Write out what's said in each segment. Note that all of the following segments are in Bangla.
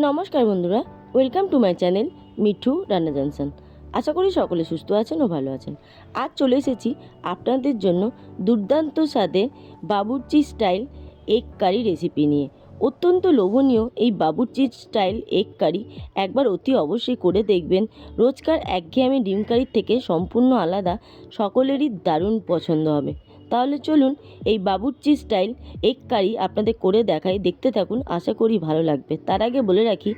নমস্কার বন্ধুরা, welcome to my channel Mithu রান্না জনসন। আশা করি সকলে সুস্থ আছেন ও ভালো আছেন। আজ চলে এসেছি আপনাদের জন্য দুর্দান্ত স্বাদে বাবুর্চি স্টাইল এগ কারি রেসিপি নিয়ে। অত্যন্ত লোভনীয় এই বাবুর্চি স্টাইল এগ কারি একবার অতি অবশ্যই করে দেখবেন। রোজকার একঘেয়েমি ডিম কারির থেকে সম্পূর্ণ আলাদা, সকলেরই দারুণ পছন্দ হবে। তাহলে চলুন এই বাবুর্চি স্টাইল এগ কারি আপনাদের করে দেখাই, দেখতে থাকুন, আশা করি ভালো লাগবে। তার আগে বলে রাখি,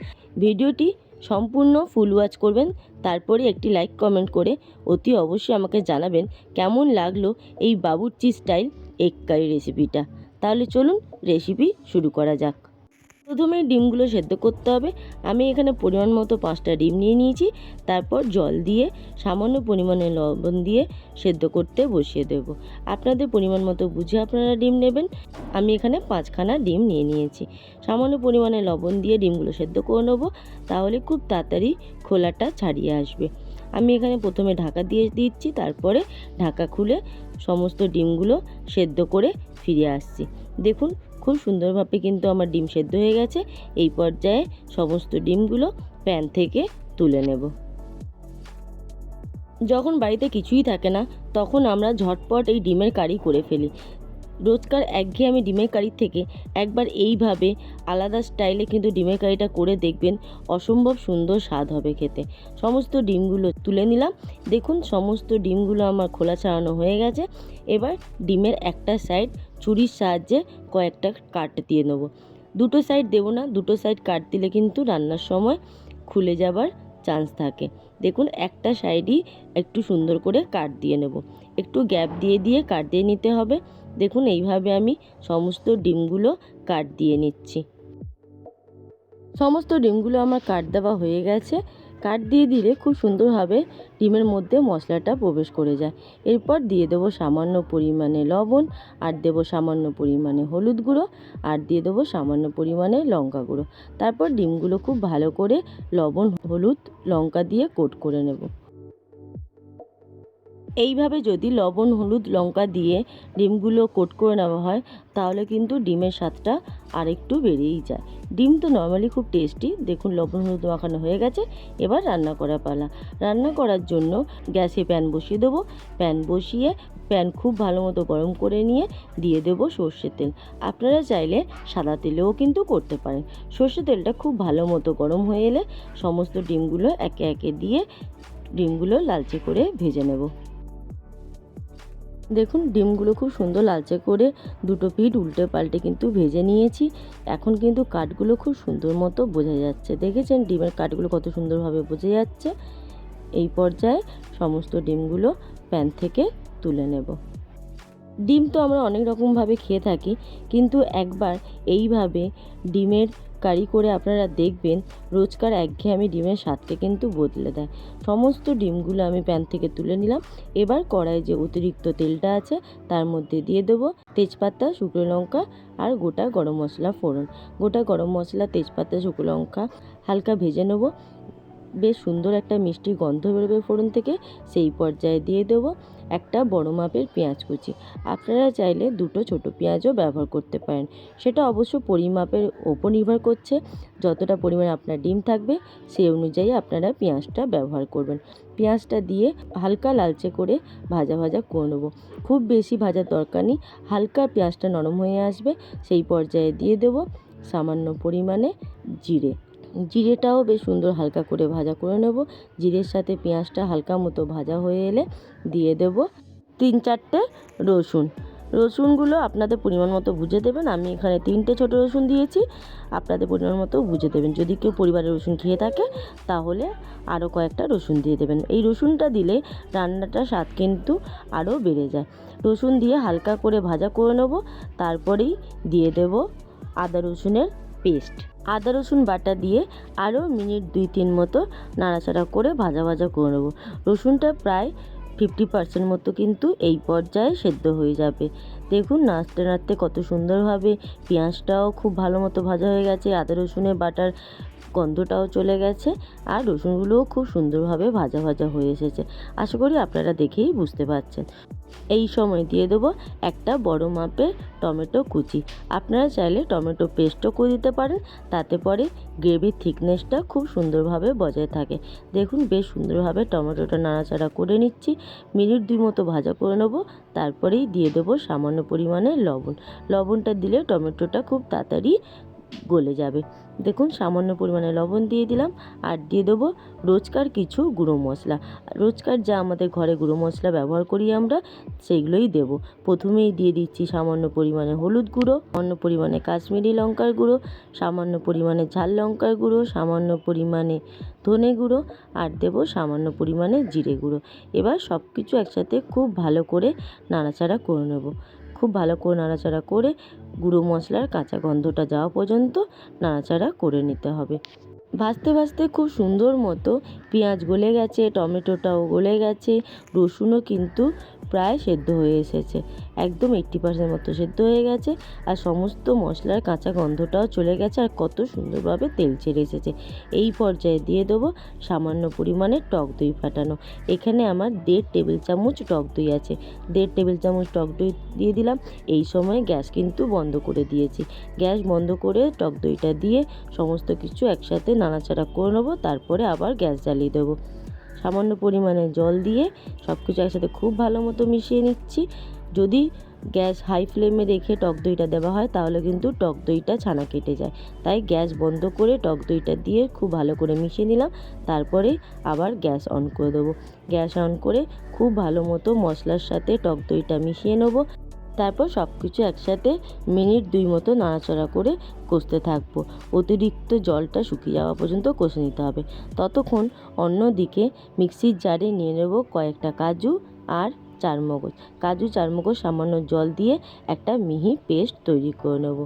ভিডিওটি সম্পূর্ণ ফুল ওয়াচ করবেন, তারপরে একটি লাইক কমেন্ট করে অতি অবশ্যই আমাকে জানাবেন কেমন লাগলো এই বাবুর্চি স্টাইল এগ কারি রেসিপিটা। তাহলে চলুন রেসিপি শুরু করা যাক। প্রথমে ডিমগুলো সেদ্ধ করতে হবে। আমি এখানে পরিমাণ মতো 5টা ডিম নিয়ে নিয়েছি। তারপর জল দিয়ে সামান্য পরিমাণে লবণ দিয়ে সেদ্ধ করতে বসিয়ে দেব। আপনাদের পরিমাণ মতো বুঝে আপনারা ডিম নেবেন। আমি এখানে 5খানা ডিম নিয়ে নিয়েছি। সামান্য পরিমাণে লবণ দিয়ে ডিমগুলো সেদ্ধ করে নেব, তাহলে খুব তাড়াতাড়ি খোলাটা ছাড়িয়ে আসবে। আমি এখানে প্রথমে ঢাকা দিয়ে দিচ্ছি, তারপরে ঢাকা খুলে সমস্ত ডিমগুলো সেদ্ধ করে ফিরে আসছি। দেখুন খুব সুন্দরভাবে কিন্তু আমার ডিম সেদ্ধ হয়ে গেছে। এই পর্যায়ে সমস্ত ডিমগুলো প্যান থেকে তুলে নেব। যখন বাড়িতে কিছুই থাকে না, তখন আমরা ঝটপট এই ডিমের কারি করে ফেলি। রোজকার একঘেয়েমি ডিমের কারির থেকে একবার এইভাবে আলাদা স্টাইলে কিন্তু ডিমের কারিটা করে দেখবেন, অসম্ভব সুন্দর স্বাদ হবে খেতে। সমস্ত ডিমগুলো তুলে নিলাম। দেখুন সমস্ত ডিমগুলো আমার খোলা ছাড়ানো হয়ে গেছে। এবার ডিমের একটা সাইড ছুরির সাহায্যে কয়েকটা কাট দিয়ে নেব। দুটো সাইড দেবো না, দুটো সাইড কাট দিলে কিন্তু রান্নার সময় খুলে যাবার চান্স থাকে। দেখুন একটা সাইডই একটু সুন্দর করে কাট দিয়ে নেব। একটু গ্যাপ দিয়ে দিয়ে কাট দিয়ে নিতে হবে। দেখুন এইভাবে আমি সমস্ত ডিমগুলো কাট দিয়ে নিচ্ছি। সমস্ত ডিমগুলো আমার কাট দেওয়া হয়ে গেছে। কাট দিয়ে দিলে খুব সুন্দরভাবে ডিমের মধ্যে মশলাটা প্রবেশ করে যায়। এরপর দিয়ে দেবো সামান্য পরিমাণে লবণ, আর দেবো সামান্য পরিমাণে হলুদ গুঁড়ো, আর দিয়ে দেবো সামান্য পরিমাণে লঙ্কা গুঁড়ো। তারপর ডিমগুলো খুব ভালো করে লবণ, হলুদ, লঙ্কা দিয়ে কোট করে নেব। এইভাবে যদি লবণ, হলুদ, লঙ্কা দিয়ে ডিমগুলো কোট করে নেওয়া হয়, তাহলে কিন্তু ডিমের স্বাদটা আরেকটু বেড়েই যায়। ডিম তো নর্মালি খুব টেস্টি। দেখুন লবণ, হলুদ মাখানো হয়ে গেছে। এবার রান্না করা পালা। রান্না করার জন্য গ্যাসে প্যান বসিয়ে দেবো। প্যান বসিয়ে প্যান খুব ভালো মতো গরম করে নিয়ে দিয়ে দেবো সর্ষের তেল। আপনারা চাইলে সাদা তেলেও কিন্তু করতে পারেন। সর্ষের তেলটা খুব ভালো মতো গরম হয়ে এলে সমস্ত ডিমগুলো একে একে দিয়ে ডিমগুলো লালচে করে ভেজে নেব। দেখুন ডিমগুলো খুব সুন্দর লালচে করে দুটো পিঠ উল্টে পাল্টে কিন্তু ভেজে নিয়েছি। এখন কিন্তু কাঠগুলো খুব সুন্দর মতো বোঝা যাচ্ছে। দেখেছেন ডিমের কাঠগুলো কত সুন্দরভাবে বোঝা যাচ্ছে। এই পর্যায়ে সমস্ত ডিমগুলো প্যান থেকে তুলে নেব। ডিম তো আমরা অনেক রকমভাবে খেয়ে থাকি, কিন্তু একবার এইভাবে ডিমের কারি করে আপনারা দেখবেন, রোজকার একঘেয়েমি ডিমের স্বাদকে কিন্তু বদলে দেয়। সমস্ত ডিমগুলো আমি প্যান থেকে তুলে নিলাম। এবার কড়াইয়ে যে অতিরিক্ত তেলটা আছে তার মধ্যে দিয়ে দেবো তেজপাতা, শুকনো লঙ্কা আর গোটা গরম মশলা ফোড়ন। গোটা গরম মশলা, তেজপাতা, শুকনো লঙ্কা হালকা ভেজে নেব। বেশ সুন্দর একটা মিষ্টি গন্ধ বেরোবে ফোড়ন থেকে। সেই পর্যায়ে দিয়ে দেবো একটা বড় মাপের পেঁয়াজ কুচি। আপনারা চাইলে দুটো ছোট পেঁয়াজও ব্যবহার করতে পারেন। সেটা অবশ্য পরিমাপের ওপর নির্ভর করছে। যতটা পরিমাণ আপনার ডিম থাকবে সেই অনুযায়ী আপনারা পেঁয়াজটা ব্যবহার করবেন। পেঁয়াজটা দিয়ে হালকা লালচে করে ভাজা ভাজা করে নেবো। খুব বেশি ভাজার দরকার নেই, হালকা পেঁয়াজটা নরম হয়ে আসবে সেই পর্যায়ে দিয়ে দেবো সামান্য পরিমাণে জিরে। জিরেটাও বেশ সুন্দর হালকা করে ভাজা করে নেব। জিরের সাথে পেঁয়াজটা হালকা মতো ভাজা হয়ে এলে দিয়ে দেব 3-4টে রসুন। রসুনগুলো আপনাদের পরিমাণ মতো বুঝে দেবেন। আমি এখানে 3টে ছোটো রসুন দিয়েছি, আপনাদের পরিমাণ মতো বুঝে দেবেন। যদি কেউ পরিবারের রসুন খেয়ে থাকে তাহলে আরও কয়েকটা রসুন দিয়ে দেবেন। এই রসুনটা দিলে রান্নাটার স্বাদ কিন্তু আরও বেড়ে যায়। রসুন দিয়ে হালকা করে ভাজা করে নেব। তারপরেই দিয়ে দেব আদা রসুনের পেস্ট। আদা রসুন বাটা দিয়ে আরও মিনিট 2-3 মতো নাড়াচাড়া করে ভাজা ভাজা করে নেব। রসুনটা প্রায় 50% মতো কিন্তু এই পর্যায়ে সেদ্ধ হয়ে যাবে। দেখুন নাড়তে নাড়তে কত সুন্দরভাবে পেঁয়াজটাও খুব ভালো মতো ভাজা হয়ে গেছে, আদা রসুনের বাটার গন্ধটাও চলে গেছে, আর রসুনগুলোও খুব সুন্দরভাবে ভাজা ভাজা হয়ে এসেছে। আশা করি আপনারা দেখেই বুঝতে পারছেন। এই সময় দিয়ে দেবো একটা বড় মাপের টমেটো কুচি। আপনারা চাইলে টমেটো পেস্টও করে দিতে পারেন, তাতে পরে গ্রেভির থিকনেসটা খুব সুন্দরভাবে বজায় থাকে। দেখুন বেশ সুন্দরভাবে টমেটোটা নাড়াচাড়া করে নিচ্ছি, মিনিট 2 মতো ভাজা করে নেবো। তারপরেই দিয়ে দেবো সামান্য পরিমাণে লবণ। লবণটা দিলে টমেটোটা খুব তাড়াতাড়ি গলে যাবে। দেখুন সামান্য পরিমাণে লবণ দিয়ে দিলাম, আর দিয়ে দেবো রোজকার কিছু গুঁড়ো মশলা। রোজকার যা আমাদের ঘরে গুঁড়ো মশলা ব্যবহার করি আমরা, সেইগুলোই দেবো। প্রথমেই দিয়ে দিচ্ছি সামান্য পরিমাণে হলুদ গুঁড়ো, সামান্য পরিমাণে কাশ্মীরি লঙ্কার গুঁড়ো, সামান্য পরিমাণে ঝাল লঙ্কার গুঁড়ো, সামান্য পরিমাণে ধনে গুঁড়ো, আর দেবো সামান্য পরিমাণে জিরে গুঁড়ো। এবার সব কিছু একসাথে খুব ভালো করে নাড়াচাড়া করে নেব। খুব ভালো করে নাড়াচাড়া করে গুঁড়ো মশলার কাঁচা গন্ধটা যাওয়া পর্যন্ত নাড়াচাড়া করে নিতে হবে। ভাজতে ভাজতে খুব সুন্দর মতো পেঁয়াজ গলে গেছে, টমেটোটাও গলে গেছে, রসুনও কিন্তু প্রায় সেদ্ধ হয়ে এসেছে, একদম 80% মতো সেদ্ধ হয়ে গেছে, আর সমস্ত মশলার কাঁচা গন্ধটাও চলে গেছে, আর কত সুন্দরভাবে তেল ছেড়ে এসেছে। এই পর্যায়ে দিয়ে দেবো সামান্য পরিমাণে টক দই ফাটানো। এখানে আমার 1.5 টেবিল চামচ টক দই আছে, 1.5 টেবিল চামচ টক দই দিয়ে দিলাম। এই সময় গ্যাস কিন্তু বন্ধ করে দিয়েছি। গ্যাস বন্ধ করে টক দইটা দিয়ে সমস্ত কিছু একসাথে নাড়াচাড়া করে নেবো, তারপরে আবার গ্যাস জ্বালিয়ে দেবো। সামান্য পরিমাণে জল দিয়ে সব কিছু একসাথে খুব ভালো মতো মিশিয়ে নিচ্ছি। যদি গ্যাস হাই ফ্লেমে রেখে টক দইটা দেওয়া হয় তাহলে কিন্তু টক দইটা ছানা কেটে যায়, তাই গ্যাস বন্ধ করে টক দইটা দিয়ে খুব ভালো করে মিশিয়ে নিলাম। তারপরে আবার গ্যাস অন করে দেবো। গ্যাস অন করে খুব ভালো মতো মশলার সাথে টক দইটা মিশিয়ে নেবো। তারপর সব কিছু একসাথে মিনিট 2 মতো নাড়াচাড়া করে কষতে থাকবো। অতিরিক্ত জলটা শুকিয়ে যাওয়া পর্যন্ত কষে নিতে হবে। ততক্ষণ অন্যদিকে মিক্সির জারে নিয়ে নেব কয়েকটা কাজু আর চারমগজ। কাজু চারমগজ সামান্য জল দিয়ে একটা মিহি পেস্ট তৈরি করে নেব।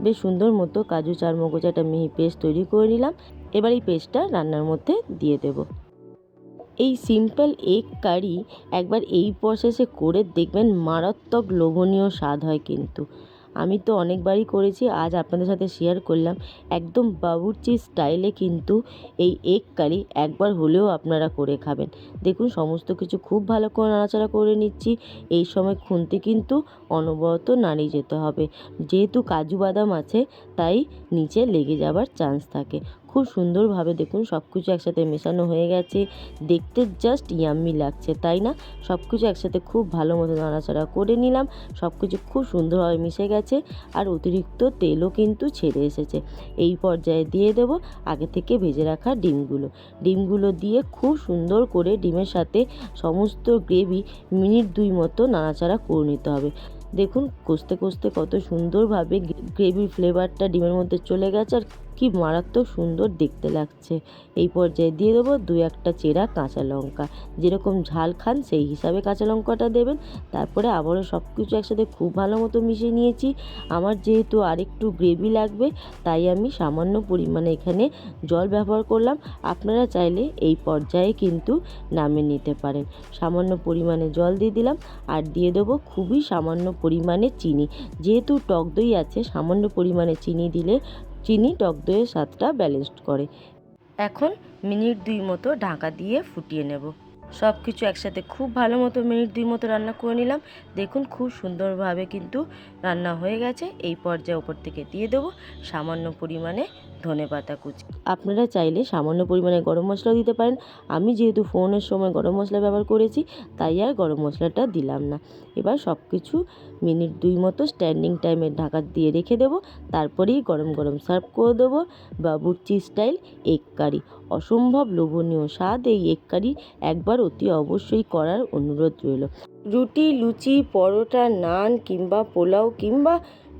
বেশ সুন্দর মতো কাজু চারমগজ একটা মিহি পেস্ট তৈরি করে নিলাম। এবার এই পেস্টটা রান্নার মধ্যে দিয়ে দেবো। এই সিম্পল এগ কারি একবার এই প্রসেসে করে দেখবেন, মারাত্মক লোভনীয় স্বাদ হয় কিন্তু। আমি তো অনেকবারই করেছি, আজ আপনাদের সাথে শেয়ার করলাম। একদম বাবুর্চি স্টাইলে কিন্তু এই এগ কারি একবার হলেও আপনারা করে খাবেন। দেখুন সমস্ত কিছু খুব ভালো করে নাড়াচাড়া করে নিচ্ছি। এই সময় খুন্তি কিন্তু অনবরত নাড়িয়ে যেতে হবে, যেহেতু কাজু বাদাম আছে তাই নিচে লেগে যাবার চান্স থাকে। খুব সুন্দরভাবে দেখুন সব কিছু একসাথে মেশানো হয়ে গেছে, দেখতে জাস্ট ইয়াম্মি লাগছে, তাই না? সব কিছু একসাথে খুব ভালো মতো নাড়াচাড়া করে নিলাম। সব কিছু খুব সুন্দরভাবে মিশে গেছে, আর অতিরিক্ত তেলও কিন্তু ছেড়ে এসেছে। এই পর্যায়ে দিয়ে দেবো আগে থেকে ভেজে রাখা ডিমগুলো। ডিমগুলো দিয়ে খুব সুন্দর করে ডিমের সাথে সমস্ত গ্রেভি মিনিট 2 মতো নাড়াচাড়া করে নিতে হবে। দেখুন কষতে কষতে কত সুন্দরভাবে গ্রেভির ফ্লেভারটা ডিমের মধ্যে চলে গেছে, আর কি মারাত্মক সুন্দর দেখতে লাগছে। এই পর্যায়ে দিয়ে দেবো 2-1টা চেরা কাঁচা লঙ্কা। যেরকম ঝাল খান সেই হিসাবে কাঁচা লঙ্কাটা দেবেন। তারপরে আবারও সব কিছু একসাথে খুব ভালো মতো মিশিয়ে নিয়েছি। আমার যেহেতু আরেকটু গ্রেভি লাগবে তাই আমি সামান্য পরিমাণে এখানে জল ব্যবহার করলাম। আপনারা চাইলে এই পর্যায়ে কিন্তু নামিয়ে নিতে পারেন। সামান্য পরিমাণে জল দিয়ে দিলাম, আর দিয়ে দেবো খুবই সামান্য পরিমাণে চিনি। যেহেতু টক দই আছে, সামান্য পরিমাণে চিনি দিলে চিনি টক দইয়ের স্বাদটা ব্যালেন্সড করে। এখন মিনিট 2 মতো ঢাকা দিয়ে ফুটিয়ে নেব। সব কিছু একসাথে খুব ভালো মতো মিনিট 2 মতো রান্না করে নিলাম। দেখুন খুব সুন্দরভাবে কিন্তু রান্না হয়ে গেছে। এই পর্যায়ে ওপর থেকে দিয়ে দেবো সামান্য পরিমাণে ধনেপাতা কুচি। আপনারা চাইলে সামান্য পরিমাণে গরম মশলাও দিতে পারেন। আমি যেহেতু ফোড়নের সময় গরম মশলা ব্যবহার করেছি তাই আর গরম মশলাটা দিলাম না। এবার সব কিছু মিনিট 2 মতো স্ট্যান্ডিং টাইমে ঢাকা দিয়ে রেখে দেবো। তারপরেই গরম গরম সার্ভ করে দেবো বাবুর্চি স্টাইল এগ কারি। অসম্ভব লোভনীয় স্বাদ এই এগ কারি, একবার অতি অবশ্যই করার অনুরোধ রইল। রুটি, লুচি, পরোটা, নান কিংবা পোলাও কিংবা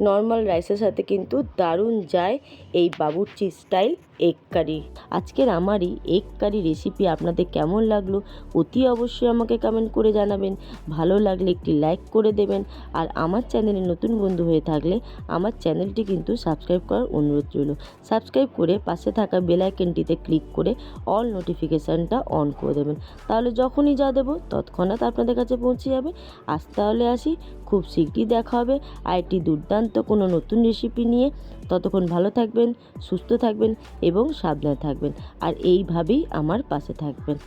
নর্মাল রাইসের সাথে কিন্তু দারুণ যায় এই বাবুর্চি স্টাইল এগ কারি। আজকের আমারই এগ কারি রেসিপি আপনাদের কেমন লাগলো অতি অবশ্যই আমাকে কমেন্ট করে জানাবেন। ভালো লাগলে একটি লাইক করে দেবেন, আর আমার চ্যানেলে নতুন বন্ধু হয়ে থাকলে আমার চ্যানেলটি কিন্তু সাবস্ক্রাইব করার অনুরোধ রইল। সাবস্ক্রাইব করে পাশে থাকা বেল আইকনটিতে ক্লিক করে অল নোটিফিকেশানটা অন করে দেবেন, তাহলে যখনই যা দেবো তৎক্ষণাৎ আপনাদের কাছে পৌঁছে যাবে। আজ তাহলে আসি, খুব শীঘ্রই দেখা হবে আরেকটি দুর্দান্ত কোনো নতুন রেসিপি নিয়ে। ততক্ষণ ভালো থাকবেন, সুস্থ থাকবেন এবং সাবধানে থাকবেন, আর এইভাবেই আমার পাশে থাকবেন।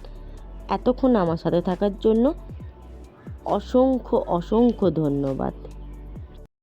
এতক্ষণ আমার সাথে থাকার জন্য অসংখ্য অসংখ্য ধন্যবাদ।